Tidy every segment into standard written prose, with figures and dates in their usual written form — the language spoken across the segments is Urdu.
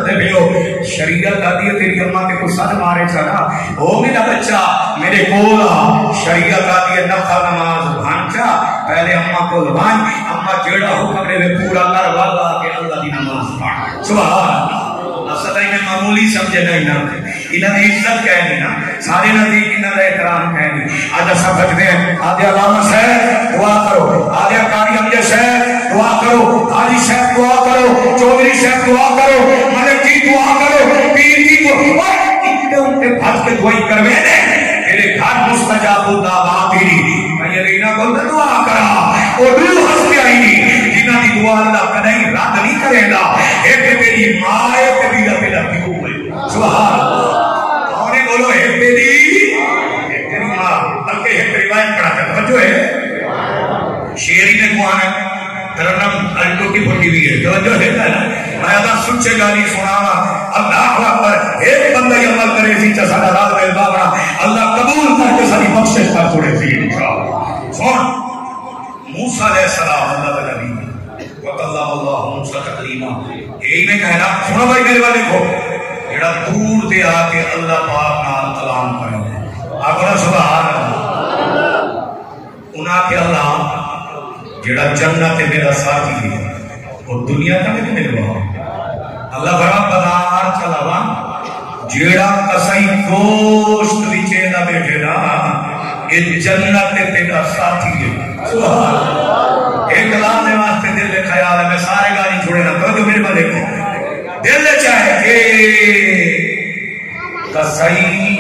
دے بھیو شریعت آدھی ہے تیری اممہ کے کو ساتھ مارے چاہنا او میرا بچہ میرے کولا شریعت آدھی ہے نفع نماز بھانچا پہلے اممہ کو لبان اممہ جیڑا حکم رہے پورا کر والا کہ اللہ دی نماز پڑھ سبحان صدائی میں معمولی سمجھے نہیں نا انہاں نے عزت کہنی نا سارے نزدیک انہاں نے احترام کہنی آج سب بچتے ہیں آدھے علامہ صاحب دعا کرو آدھے قاری امجد صاحب دعا کرو حاجی صاحب دعا کرو چودھری صاحب دعا کرو ملک جی دعا کرو پیر جی دعا کرو ان کے بھج کے دعائی کروے دے میرے گھر مستجاب دعوات ہی میں یہ لینا کو دعا کرا اور روح ہستے آئی نہیں جنہاں دی دعا اللہ کدھیں رد نہیں کرے گا ایک میری ماں ایک میرا میرا پیو ہے سبحان آنے بولو ایک میری ماں بلکہ ایک روایت پڑھا تھا توجہ ہے شیری نے کو آنا ترنم الٹو کی پھٹی ہوئی ہے توجہ ہے نا میں ادا سچے گالی سناوا اللہ اکبر ایک بندہ یہ عمل کرے سی چسانا رات میں بابرا اللہ قبول کر کے ساری بخشش کر چھوڑے سی انشاءاللہ سن موسیٰ علیہ السلام اللہ تعالی وَقَلَّهُ اللَّهُ مُوسَىٰ تَقْلِيمًا یہی میں کہنا سنو بھائی میرے والے کو جڑا دور دے آ کے اللہ پاک نال کلام کرے آگے سبحان اللہ انہاں کے اللہ جڑا جنت میرا ساتھی ہے اور دنیا کا بھی میرے وہاں اللہ بڑا بدار چلاوا جیڑا کسائی گوشت وچے نہ بیٹھے نا یہ جنت تیرا ساتھی ہے سبحان اللہ ایک کلام نے واسطے دل میں خیال ہے میں سارے گالی چھوڑے نہ تو میرے بلے کو دل میں چاہے کہ کسائی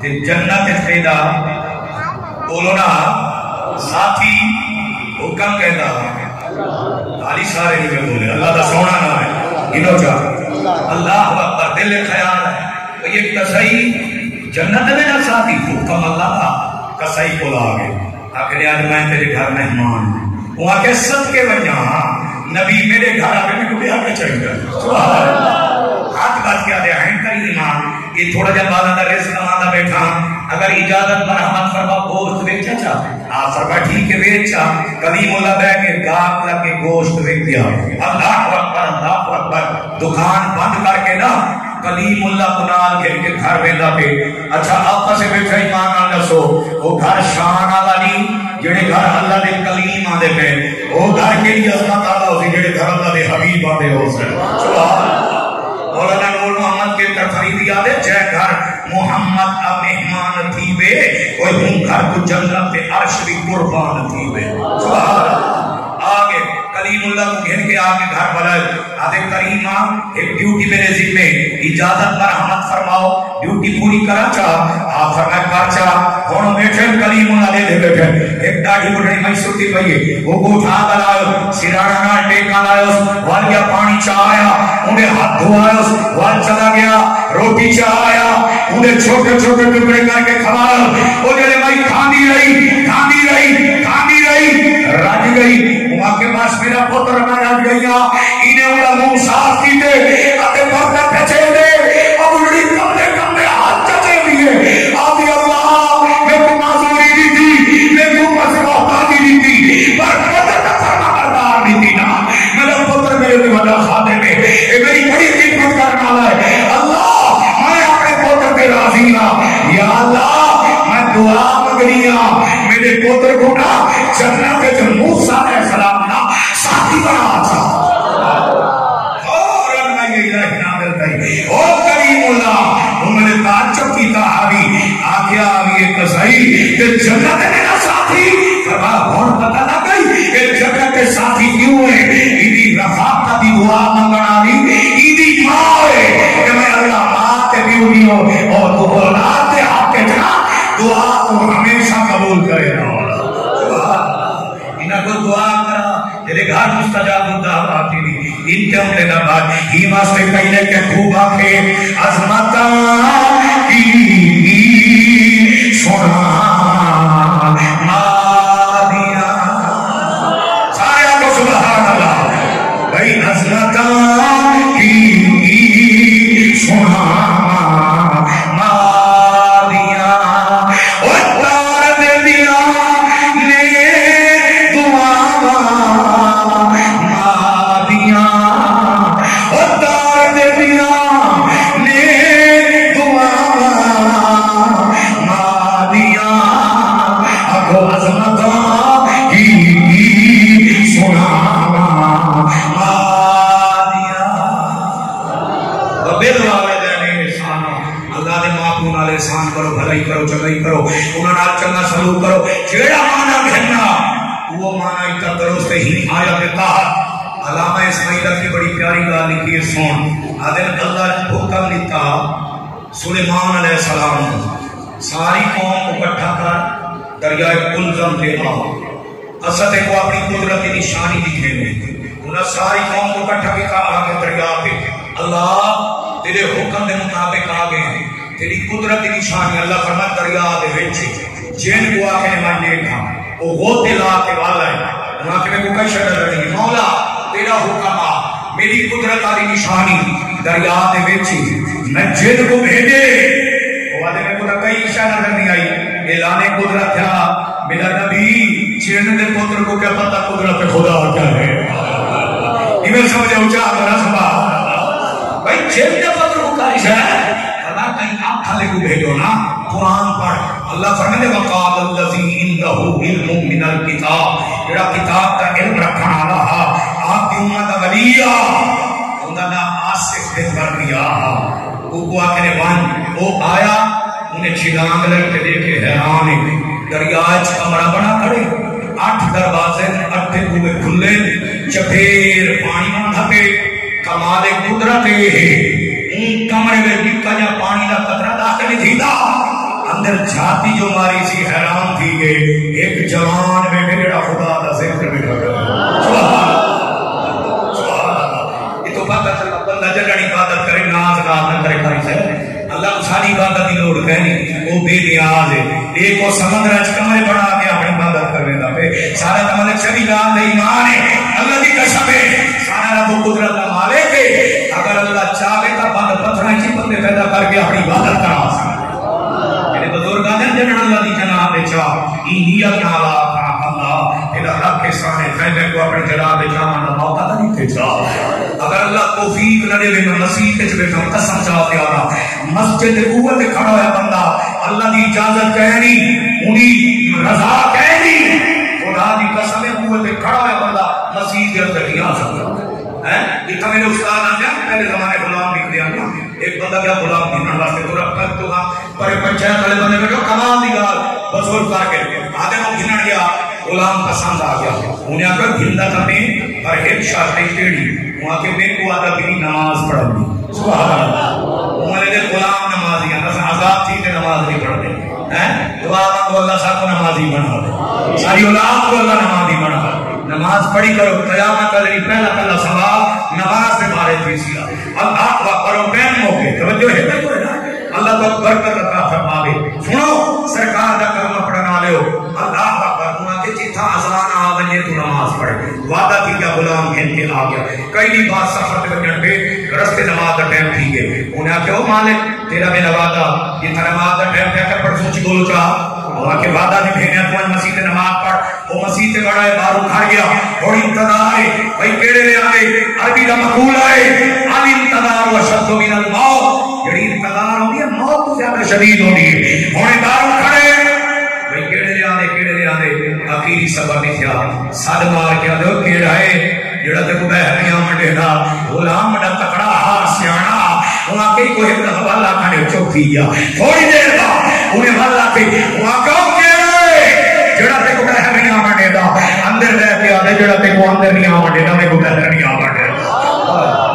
تے جنت تیرا بولو نا ساتھی حکم کہتا علی سارے ہی میں بولے اللہ دا سونا نہ ہے انہوں چاہ اللہ اکبر دل خیال ہے یہ کسائی جنت میں نہ ساتھی حکم اللہ کا کسائی کو لاغے آخر آج میں تیرے گھر مہمان ہوں وہاں کے سب کے وجہ نبی میرے گھر آگے میں کبھی آگے چاہیے گا ہاتھ بات کیا دے ہیں کری ایمان یہ تھوڑا جب بالا دا رزق آدھا بیٹھا اگر اجازت مرحمت فرما گوشت بیچا چاہ آپ فرما ٹھیک ہے بیچا کلیم اللہ بے کے گاک لگے گوشت بیچ دیا اللہ اکبر دکان بند کر کے نا کلیم اللہ کنال کے گھر بیندہ پہ اچھا آپ سے بیٹھا ایمان آنا سو وہ گھر شان آلا نہیں جڑے گھر اللہ دے کلیم آدھے پہ وہ گھر کے لیے عظمت آلا ہوسی جڑے گھر اللہ دے حبیب آدھے ہو سے مولانا نور محمد کے تفرید یاد ہے جے گھر محمد اب مہمان تھی بے کوئی ہوں گھر کو جنت تے عرش بھی قربان تھی بے آگے کلیم اللہ کو گھن کے آگے گھر بلائے آدھے کریمہ ایک ڈیوٹی میرے ذمہ اجازت مرحمت فرماؤ ڈیوٹی پوری کرا چاہ آپ فرمائے کار چاہ ہونوں بیٹھے کلیم اللہ دے بیٹھے ایک ڈاڑھی بڑھنی میں سوٹی پئیے وہ کو اٹھا کر آئے سرانا نہ ٹیکا لائے وال گیا پانی چاہ آیا انہیں ہاتھ دھوائے وال چلا گیا روٹی چاہ آیا انہیں چھوٹے چھوٹے ٹکڑے کر کے کھوایا وہ جلے بھائی کھاندی رہی رج گئی وہاں کے پاس میرا پتر میں رج گیا انہیں انہا منہ صاف کی دے اتے پردہ پھچے دے اب اڑی کملے ہاتھ چچے دیئے آدھی اللہ میں کو معذوری دی تھی میں کو مسئلہ دی تھی پر پتر کا فرما بردار دی تھی نا میرا پتر میرے دی وجہ خادے میں اے میری بڑی خدمت کرنا ہے اللہ میں اپنے پتر پہ راضی ہوں یا اللہ میں دعا مگنیا میرے پتر کو نا جنت کے موسیٰ علیہ السلام نا ساتھی بنا چاہتا اور اللہ یہ الہی نادر تھی او کریم اللہ انہوں نے تعجب کی تحاوی آگیا آگی ایک قصائی کہ جنت میں نا ساتھی فرما بھون پتہ نہ گئی کہ جنت کے ساتھی کیوں ہیں ایدی رفاقہ دی دعا منگنا دی ایدی ماں ہے کہ میں اللہ ماں کے بیوی ہوں اور تو اولاد کے حق کے جنا دعا کو ہمیشہ قبول کرے نا انہاں کو دعا کرا تیرے گھر مستجاب دعوات دی ان کے عملے دا بعد ہی واسطے کہنے کے خوب آکھے عظمتاں کی سنا مادیاں سارے آگو سبحان اللہ بھئی عظمتاں کی سنا دیا کرو عظمت کی سنانا آدیا بل والدین احسانا اللہ دے ماں پیو نال احسان کرو بھلائی کرو چنگائی کرو انہاں نال چنگا سلوک کرو جیڑا مانا گھننا وہ مانا اتا درست ہی آیا دیتا علامہ اسماعیلہ کی بڑی پیاری گال لکھی ہے سون آدھر اللہ حکم دیتا سلیمان علیہ السلام ساری قوم کو اکٹھا کر دریائے کلزم دے آؤ اسد کو اپنی قدرت کی نشانی دکھے میں انہاں ساری قوم کو اکٹھا کیا آگے دریا پہ اللہ تیرے حکم دے مطابق آگے ہیں تیری قدرت کی نشانی اللہ فرما دریا دے وچ جن کو آگے نے میں دیکھا وہ غوطے لا کے والا ہے وہاں کے میں کو کئی شکل رہی مولا تیرا حکم آ میری قدرت آلی نشانی دریا دے وچ میں جن کو بھیجے وہ والے میں کو کئی شکل نظر نہیں آئی اعلان قدرت تھا میرا نبی جن دے پتر کو کیا پتا قدرت خدا کیا ہے ایمیں سمجھے اچھا کرا سبا بھائی جن دے پتر کو کاری ہے اللہ کہیں آپ کھالے کو بھیجو نا قرآن پڑھ اللہ فرمائے وقال الذی عنده علم من الکتاب جڑا کتاب کا علم رکھنا رہا آپ کی امت ولیہ انہاں نے آصف بن بریا وہ کو آکے وان وہ آیا انہیں چھلانگ لگ کے دیکھے حیران دریائے کمرہ بنا کھڑے 8 دروازے 8 کوے کھلے چپیر پانی میں دھپے کمال قدرت ہے ان کمرے میں نکا جا پانی کا قطرہ داخل نہیں تھی اندر جھاتی جو ماری سی حیران تھی گئے ایک جوان بیٹھے جڑا خدا دا ذکر بیٹھا گیا سبحان اللہ یہ تو پتہ چلا بندہ جڑی عبادت کرے ناز نہ کرے کاری سے اللہ کو ساری عبادت کی لوڑ کہنی وہ بے نیاز ہے ایک وہ سمندر اچ کمرے بنا کے اپنی عبادت کرنے دا پہ سارا تمہارے چلی گال ایمان ہے اللہ کی قسم ہے سارا رب قدرت کا مالک ہے اگر اللہ چاہے تو بند پتھراں چ بندے پیدا کر کے اپنی عبادت کرا سکتا بزرگان جنہاں اللہ دی جناب چاہ نیت نالا اللہ الہ رب کے سامنے پہلے کو اپنے جناب جامان دا موقع نہیں تے چاہ اگر اللہ توفیق نہ دے میں مسیح تے بیٹھا قسم چاہ دیا مسجد قوت کھڑا ہوا بندہ اللہ دی اجازت کہنی انہی رضا کہنی خدا دی قسم قوت کھڑا ہوا بندہ مسیح دے اندر نہیں آ سکتا یہ میرے استاد آ پہلے زمانے غلام لکھ دیا ایک بندہ کیا غلام دینا واسطے تو رب کر تو پر پنچایت والے بندے بیٹھو کمال دی گال بزرگ کر کے آدھے کو گھنن گیا غلام پسند آ گیا انہیں آکر گھندا کرنے پر ایک شاعر ٹیڑی وہاں کے بے کو آدھا بھی نماز پڑھنی سبحان اللہ انہیں دے غلام نمازی ہیں نسا عذاب تھی کہ نماز نہیں پڑھنے دعا مانگو اللہ صاحب کو نمازی بنا دے ساری اولاد کو اللہ نمازی بنا دے نماز پڑھی کرو قیامت علی پہلا پہلا سوال نماز سے بارے تھیسیا اللہ اکبر کرو بین موقع توجہ ہے تو ہے نا اللہ تو برکت عطا فرماوے سنو سرکار دا کلمہ پڑھنا لیو اللہ اکبر انہاں کے جتھا اذان آ ونجے تو نماز پڑھ وعدہ کی کیا غلام گھن کے آ گیا کئی بھی بات سفر تے وجن پہ رستے نماز دا ٹائم تھی گئے انہاں کہ او مالک تیرا میں وعدہ یہ نماز دا ٹائم کیا کر پڑھ سوچ بولو چاہ وہاں کے وعدہ نے بھیجا تو مسیح تے نماز پڑھ وہ مسیح تے بڑا ہے باہر اٹھا گیا بڑی انتظار ہے بھائی کیڑے لے آئے عربی دا مقول ہے ان انتظار و شد من الموت جڑی انتظار ہوندی ہے موت تو زیادہ شدید ہوندی ہے ہن باہر کھڑے بھائی کیڑے لے آئے اخیری سبب نہیں تھا صد مار کے آدھو کیڑا ہے جڑا تے کو بہریاں منڈے دا غلام دا تکڑا ہار سیانا وہاں کے کوئی ایک حوالہ کھڑے چوک تھی گیا تھوڑی دیر بعد انہیں حوالہ پہ وہاں کہو جڑا تے کو بہریاں منڈے دا اندر رہ کے آدھے جڑا تے کو اندر نہیں منڈے دا تے کو بہریاں منڈے دا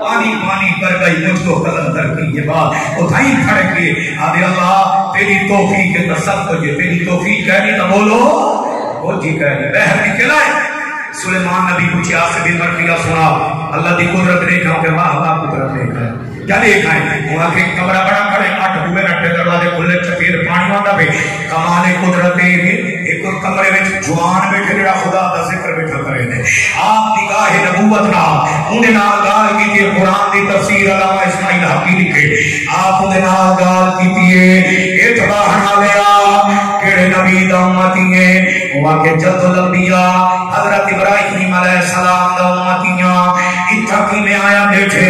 پانی پانی پر گئی مجھ کو قدم در کی یہ بات اتھائی کھڑے کے آدھے اللہ تیری توفیق کے تصف تجھے تیری توفیق کہنی تو بولو وہ جی کہنی بہر نکلائے سلیمان نبی پوچھے آپ سے بھی مرکیہ سنا اللہ دی قدرت دیکھا کہ واہ واہ قدرت دیکھا ہے کیا دیکھا ہے وہاں کے کمرہ بڑا کھڑے 8 ہوئے رٹے دروازے کھلے چپیر پانی واندا پہ کمال قدرت ایک اور کمرے میں جوان بیٹھے جڑا خدا دا ذکر بیٹھا کرے نے آپ نگاہ نبوت نال انہاں نال گال کیتی قرآن دی تفسیر علامہ اسماعیل حقی لکھے آپ انہاں نال گال کیتی ہے اتباع نالیا کیڑے نبی دا امتی ہیں وہاں کے جد الانبیاء حضرت ابراہیم علیہ السلام دا امتیاں اتھا کی میں آیا بیٹھے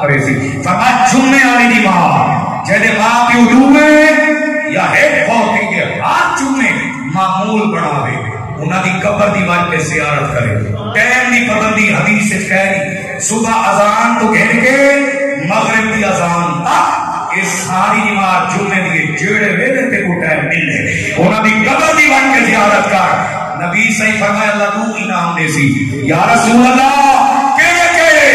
کرے سی فرمایا جمعے والی دی ماں جے ماں پیو دوے یا ہے فوتی کے ہاتھ جمعے معمول بنا دے انہاں دی قبر دی وجہ تے زیارت کرے ٹائم دی پابندی حدیث وچ کہی صبح اذان تو گھن کے مغرب دی اذان تک یہ ساری نماز جمعے دی جیڑے ویلے تے کو ٹائم ملے انہاں دی قبر دی وجہ تے زیارت کر نبی صحیح فرمایا اللہ دو انعام دے سی یا رسول اللہ کیڑے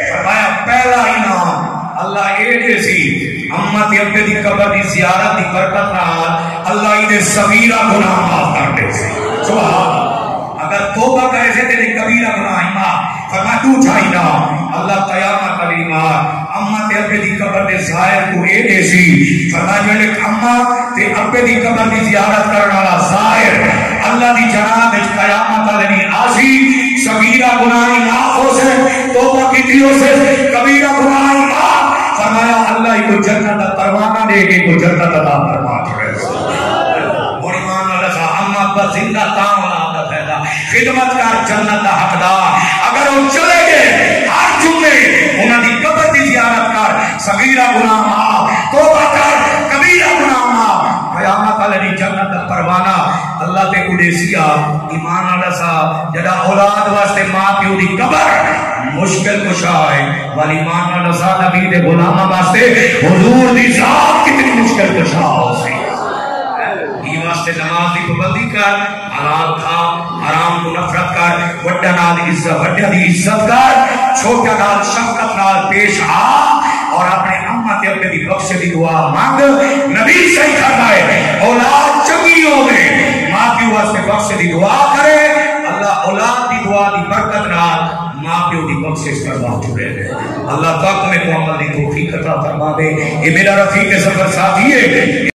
فرمایا پہلا انعام اللہ اے دے سی اما تے ابے دی قبر دی زیارت دی برکت نال اللہ دے صغیرہ گناہ معاف کر دے سی سبحان اگر توبہ کرے سے تیرے کبیرہ گناہ معاف فرما تو چاہینا اللہ قیامت علی مار اما تے ابے دی قبر دے ظاہر کو اے دے سی فرما جڑے اما تے ابے دی قبر دی زیارت کرن والا ظاہر اللہ دی جناب وچ قیامت علی آسی صغیرہ گناہ معاف ہو سے توبہ کیتی ہو سے کبیرہ گناہ معاف فرمایا اللہ کو جنت دا پروانہ دے کے کو جنت عطا فرما دے اور ایمان اللہ کا اما ابا زندہ تاں خدمت کر جنت دا حقدار اگر وہ چلے گئے ہر جمعے انہاں دی قبر دی زیارت کر صغیرہ گناہ معاف توبہ کر کبیرہ گناہ معاف قیامت علی جنت دا پروانہ اللہ تے کو دے سیا ایمان والا صاحب جڑا اولاد واسطے ماں پیو دی قبر مشکل کشا ہے والی ایمان والا صاحب نبی دے غلاماں واسطے حضور دی ذات کتنی مشکل کشا ہو سی یہ واسطے نماز دی پابندی کر حلال کھا حرام کو نفرت کر وڈا نال عزت وڈا دی عزت کر چھوٹا نال شفقت نال پیش آ اور اپنے اما تے ابے دی بخش دی دعا مانگ نبی صحیح فرمائے اولاد چنگی ہوے ماں پیو واسطے بخش دی دعا کرے اللہ اولاد دی دعا دی برکت نال ماں پیو دی بخشش کروا چھوڑے اللہ پاک میں کو عمل دی توفیق عطا فرما دے یہ میرا رفیق سفر ساتھی ہے